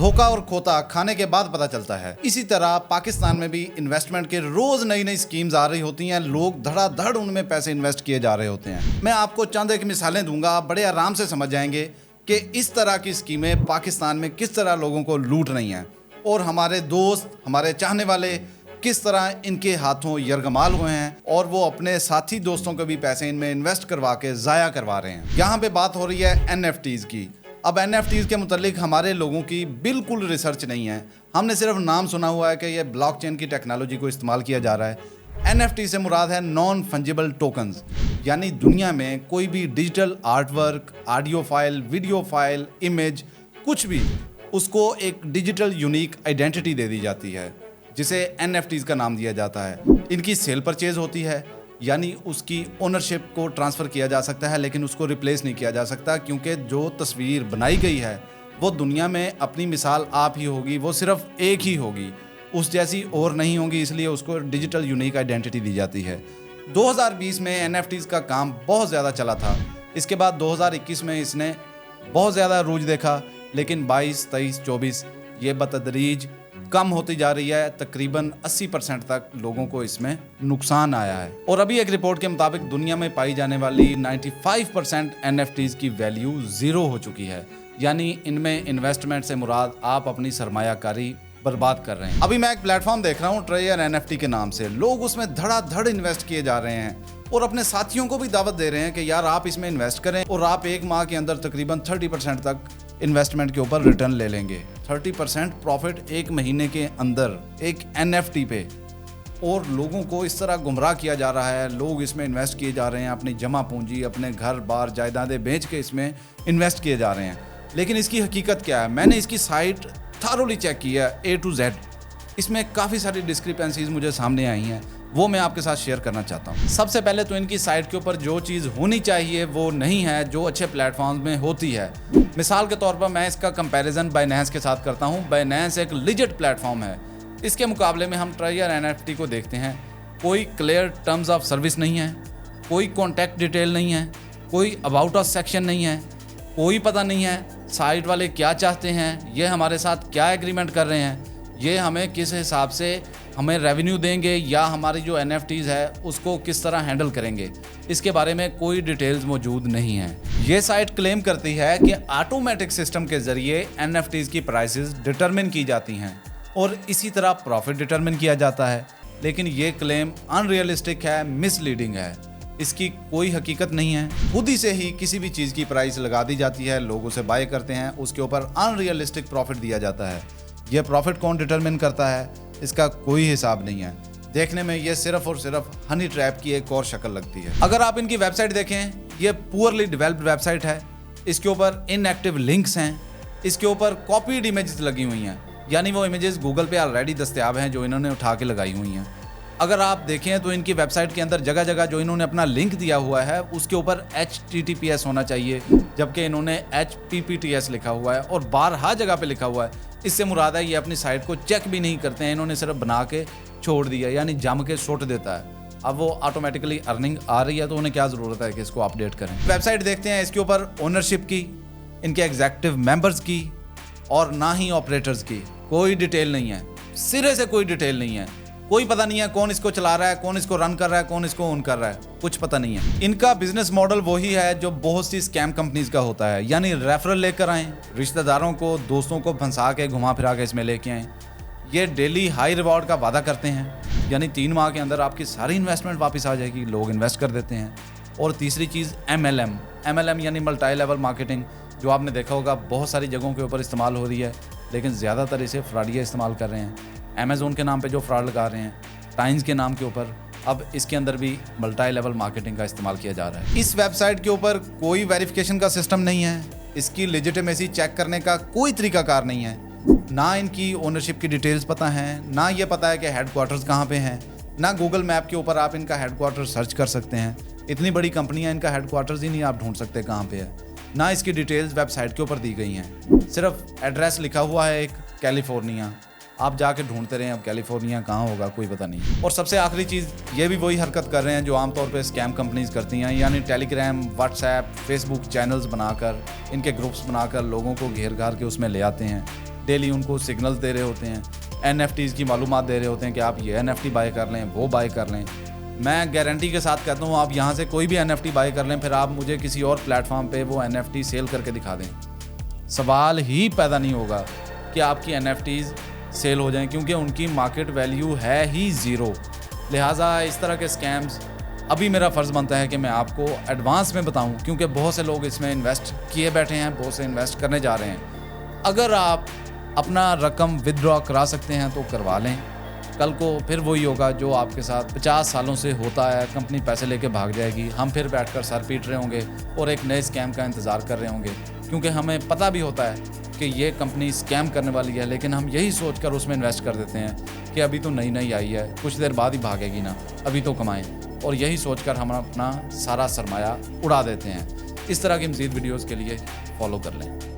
धोखा और खोता खाने के बाद पता चलता है। इसी तरह पाकिस्तान में भी इन्वेस्टमेंट के रोज नई नई स्कीम्स आ रही होती हैं, लोग धड़ाधड़ उनमें पैसे इन्वेस्ट किए जा रहे होते हैं। मैं आपको चंद एक मिसालें दूंगा, आप बड़े आराम से समझ जाएंगे कि इस तरह की स्कीमें पाकिस्तान में किस तरह लोगों को लूट रही हैं और हमारे दोस्त, हमारे चाहने वाले किस तरह इनके हाथों यरगमाल हुए हैं और वो अपने साथी दोस्तों को भी पैसे इनमें इन्वेस्ट करवा के ज़ाया करवा रहे हैं। यहाँ पे बात हो रही है NFTs की। अब NFTs के मुतालिक हमारे लोगों की बिल्कुल रिसर्च नहीं है, हमने सिर्फ नाम सुना हुआ है कि ये ब्लॉकचेन की टेक्नोलॉजी को इस्तेमाल किया जा रहा है। NFT से मुराद है नॉन फंजिबल टोकन्स, यानी दुनिया में कोई भी digital artwork, audio file, video file, image, कुछ भी, उसको एक डिजिटल यूनिक आइडेंटिटी दे दी जाती है जिसे NFTs का नाम दिया जाता है। इनकी सेल परचेज होती है, यानी उसकी ओनरशिप को ट्रांसफ़र किया जा सकता है लेकिन उसको रिप्लेस नहीं किया जा सकता, क्योंकि जो तस्वीर बनाई गई है वो दुनिया में अपनी मिसाल आप ही होगी, वो सिर्फ एक ही होगी, उस जैसी और नहीं होगी, इसलिए उसको डिजिटल यूनिक आइडेंटिटी दी जाती है। 2020 में NFTs का काम बहुत ज़्यादा चला था, इसके बाद 2021 में इसने बहुत ज़्यादा रूज देखा, लेकिन 22, 23, 24 ये बतदरीज कम होती जा रही है। तकरीबन 80% तक लोगों को इसमें नुकसान आया है। और अभी एक रिपोर्ट के मुताबिक दुनिया में पाई जाने वाली 95% NFTs की वैल्यू ज़ीरो हो चुकी है, यानी इनमें इन्वेस्टमेंट से मुराद आप अपनी सरमायाकारी बर्बाद कर रहे हैं। अभी मैं एक प्लेटफॉर्म देख रहा हूँ ट्रेयर NFT के नाम से, लोग उसमें धड़ाधड़ इन्वेस्ट किए जा रहे हैं और अपने साथियों को भी दावत दे रहे हैं कि यार आप इसमें इन्वेस्ट करें और आप एक माह के अंदर तकरीबन 30% तक इन्वेस्टमेंट के ऊपर रिटर्न ले लेंगे। 30% प्रॉफिट एक महीने के अंदर एक NFT पे, और लोगों को इस तरह गुमराह किया जा रहा है। लोग इसमें इन्वेस्ट किए जा रहे हैं, अपनी जमा पूंजी, अपने घर बार जायदादें बेच के इसमें इन्वेस्ट किए जा रहे हैं। लेकिन इसकी हकीकत क्या है? मैंने इसकी साइट थारोली चेक की है A to Z, इसमें काफ़ी सारी डिस्क्रिपेंसीज मुझे सामने आई हैं, वो मैं आपके साथ शेयर करना चाहता हूँ। सबसे पहले तो इनकी साइट के ऊपर जो चीज़ होनी चाहिए वो नहीं है जो अच्छे प्लेटफॉर्म में होती है। मिसाल के तौर पर मैं इसका कंपैरिजन बाइनेंस के साथ करता हूँ। बाइनेंस एक लिजिट प्लेटफॉर्म है, इसके मुकाबले में हम ट्रेयर NFT को देखते हैं, कोई क्लियर टर्म्स ऑफ सर्विस नहीं है, कोई कॉन्टैक्ट डिटेल नहीं है, कोई अबाउट अस सेक्शन नहीं है, कोई पता नहीं है साइट वाले क्या चाहते हैं, ये हमारे साथ क्या एग्रीमेंट कर रहे हैं, ये हमें किस हिसाब से हमें रेवेन्यू देंगे या हमारी जो NFTs है उसको किस तरह हैंडल करेंगे, इसके बारे में कोई डिटेल्स मौजूद नहीं है। ये साइट क्लेम करती है कि ऑटोमेटिक सिस्टम के ज़रिए NFTs की प्राइसेस डिटरमिन की जाती हैं और इसी तरह प्रॉफिट डिटरमिन किया जाता है, लेकिन ये क्लेम अनरियलिस्टिक है, मिसलीडिंग है, इसकी कोई हकीकत नहीं है। खुद ही से ही किसी भी चीज़ की प्राइस लगा दी जाती है, लोग उसे बाय करते हैं, उसके ऊपर अनरियलिस्टिक प्रॉफिट दिया जाता है। ये प्रॉफिट कौन डिटरमिन करता है, इसका कोई हिसाब नहीं है। देखने में ये सिर्फ और सिर्फ हनी ट्रैप की एक और शक्ल लगती है। अगर आप इनकी वेबसाइट देखें, ये पुअरली डेवलप्ड वेबसाइट है, इसके ऊपर इनएक्टिव लिंक्स हैं, इसके ऊपर कॉपीड इमेजेस लगी हुई हैं, यानी वो इमेजेस गूगल पे ऑलरेडी दस्तयाब हैं जो इन्होंने उठा के लगाई हुई हैं। अगर आप देखें तो इनकी वेबसाइट के अंदर जगह जगह जो इन्होंने अपना लिंक दिया हुआ है उसके ऊपर HTTPS होना चाहिए, जबकि इन्होंने HTTPS लिखा हुआ है और बारहा जगह पे लिखा हुआ है। इससे मुराद है ये अपनी साइट को चेक भी नहीं करते हैं, इन्होंने सिर्फ बना के छोड़ दिया, यानी जम के सुट देता है। अब वो ऑटोमेटिकली अर्निंग आ रही है तो उन्हें क्या ज़रूरत है कि इसको अपडेट करें। वेबसाइट देखते हैं, इसके ऊपर ओनरशिप की, इनके एग्जीक्यूटिव मेंबर्स की और ना ही ऑपरेटर्स की कोई डिटेल नहीं है, सिरे से कोई डिटेल नहीं है। कोई पता नहीं है कौन इसको चला रहा है, कौन इसको रन कर रहा है, कौन इसको ऑन कर रहा है, कुछ पता नहीं है। इनका बिजनेस मॉडल वही है जो बहुत सी स्कैम कंपनीज का होता है, यानी रेफरल लेकर आएँ, रिश्तेदारों को, दोस्तों को फंसा के घुमा फिरा के इसमें लेके आएँ। ये डेली हाई रिवॉर्ड का वादा करते हैं, यानी 3 माह के अंदर आपकी सारी इन्वेस्टमेंट वापस आ जाएगी, लोग इन्वेस्ट कर देते हैं। और तीसरी चीज़ MLM यानी मल्टी लेवल मार्केटिंग, जो आपने देखा होगा बहुत सारी जगहों के ऊपर इस्तेमाल हो रही है, लेकिन ज़्यादातर इसे फ्रॉडिया इस्तेमाल कर रहे हैं। अमेज़ोन के नाम पे जो फ्रॉड लगा रहे हैं, टाइम्स के नाम के ऊपर, अब इसके अंदर भी मल्टी लेवल मार्केटिंग का इस्तेमाल किया जा रहा है। इस वेबसाइट के ऊपर कोई वेरिफिकेशन का सिस्टम नहीं है, इसकी लेजिटिमेसी चेक करने का कोई तरीकाकार नहीं है, ना इनकी ओनरशिप की डिटेल्स पता हैं, ना ये पता है कि हेडक्वार्टर्स कहाँ पे हैं, ना गूगल मैप के ऊपर आप इनका हेडक्वार्टर सर्च कर सकते हैं। इतनी बड़ी कंपनी है, इनका हेडक्वार्टर्स ही नहीं आप ढूंढ सकते कहाँ पे है, ना इसकी डिटेल्स वेबसाइट के ऊपर दी गई हैं, सिर्फ एड्रेस लिखा हुआ है एक कैलिफोर्निया। आप जाके ढूंढते रहें, अब कैलिफोर्निया कहाँ होगा कोई पता नहीं। और सबसे आखिरी चीज़, ये भी वही हरकत कर रहे हैं जो आमतौर पे स्कैम कंपनीज करती हैं, यानी टेलीग्राम, व्हाट्सएप, फेसबुक चैनल्स बनाकर, इनके ग्रुप्स बनाकर लोगों को घेर घार के उसमें ले आते हैं डेली उनको सिग्नल्स दे रहे होते हैं, NFTs की मालूमात दे रहे होते हैं कि आप ये NFT बाय कर लें, वो बाय कर लें। मैं गारंटी के साथ कहता हूँ आप यहाँ से कोई भी NFT बाय कर लें, फिर आप मुझे किसी और प्लेटफॉर्म पे वो NFT सेल करके दिखा दें, सवाल ही पैदा नहीं होगा कि आपकी NFTs सेल हो जाएं, क्योंकि उनकी मार्केट वैल्यू है ही ज़ीरो। लिहाजा इस तरह के स्कैम्स अभी मेरा फ़र्ज़ बनता है कि मैं आपको एडवांस में बताऊं, क्योंकि बहुत से लोग इसमें इन्वेस्ट किए बैठे हैं, बहुत से इन्वेस्ट करने जा रहे हैं। अगर आप अपना रकम विदड्रॉ करा सकते हैं तो करवा लें। कल को फिर वही होगा जो आपके साथ 50 सालों से होता है, कंपनी पैसे लेके भाग जाएगी, हम फिर बैठकर सर पीट रहे होंगे और एक नए स्कैम का इंतज़ार कर रहे होंगे, क्योंकि हमें पता भी होता है कि ये कंपनी स्कैम करने वाली है, लेकिन हम यही सोचकर उसमें इन्वेस्ट कर देते हैं कि अभी तो नई नई आई है, कुछ देर बाद ही भागेगी ना, अभी तो कमाएं, और यही सोचकर हम अपना सारा सरमाया उड़ा देते हैं। इस तरह की मज़ीद वीडियोज़ के लिए फॉलो कर लें।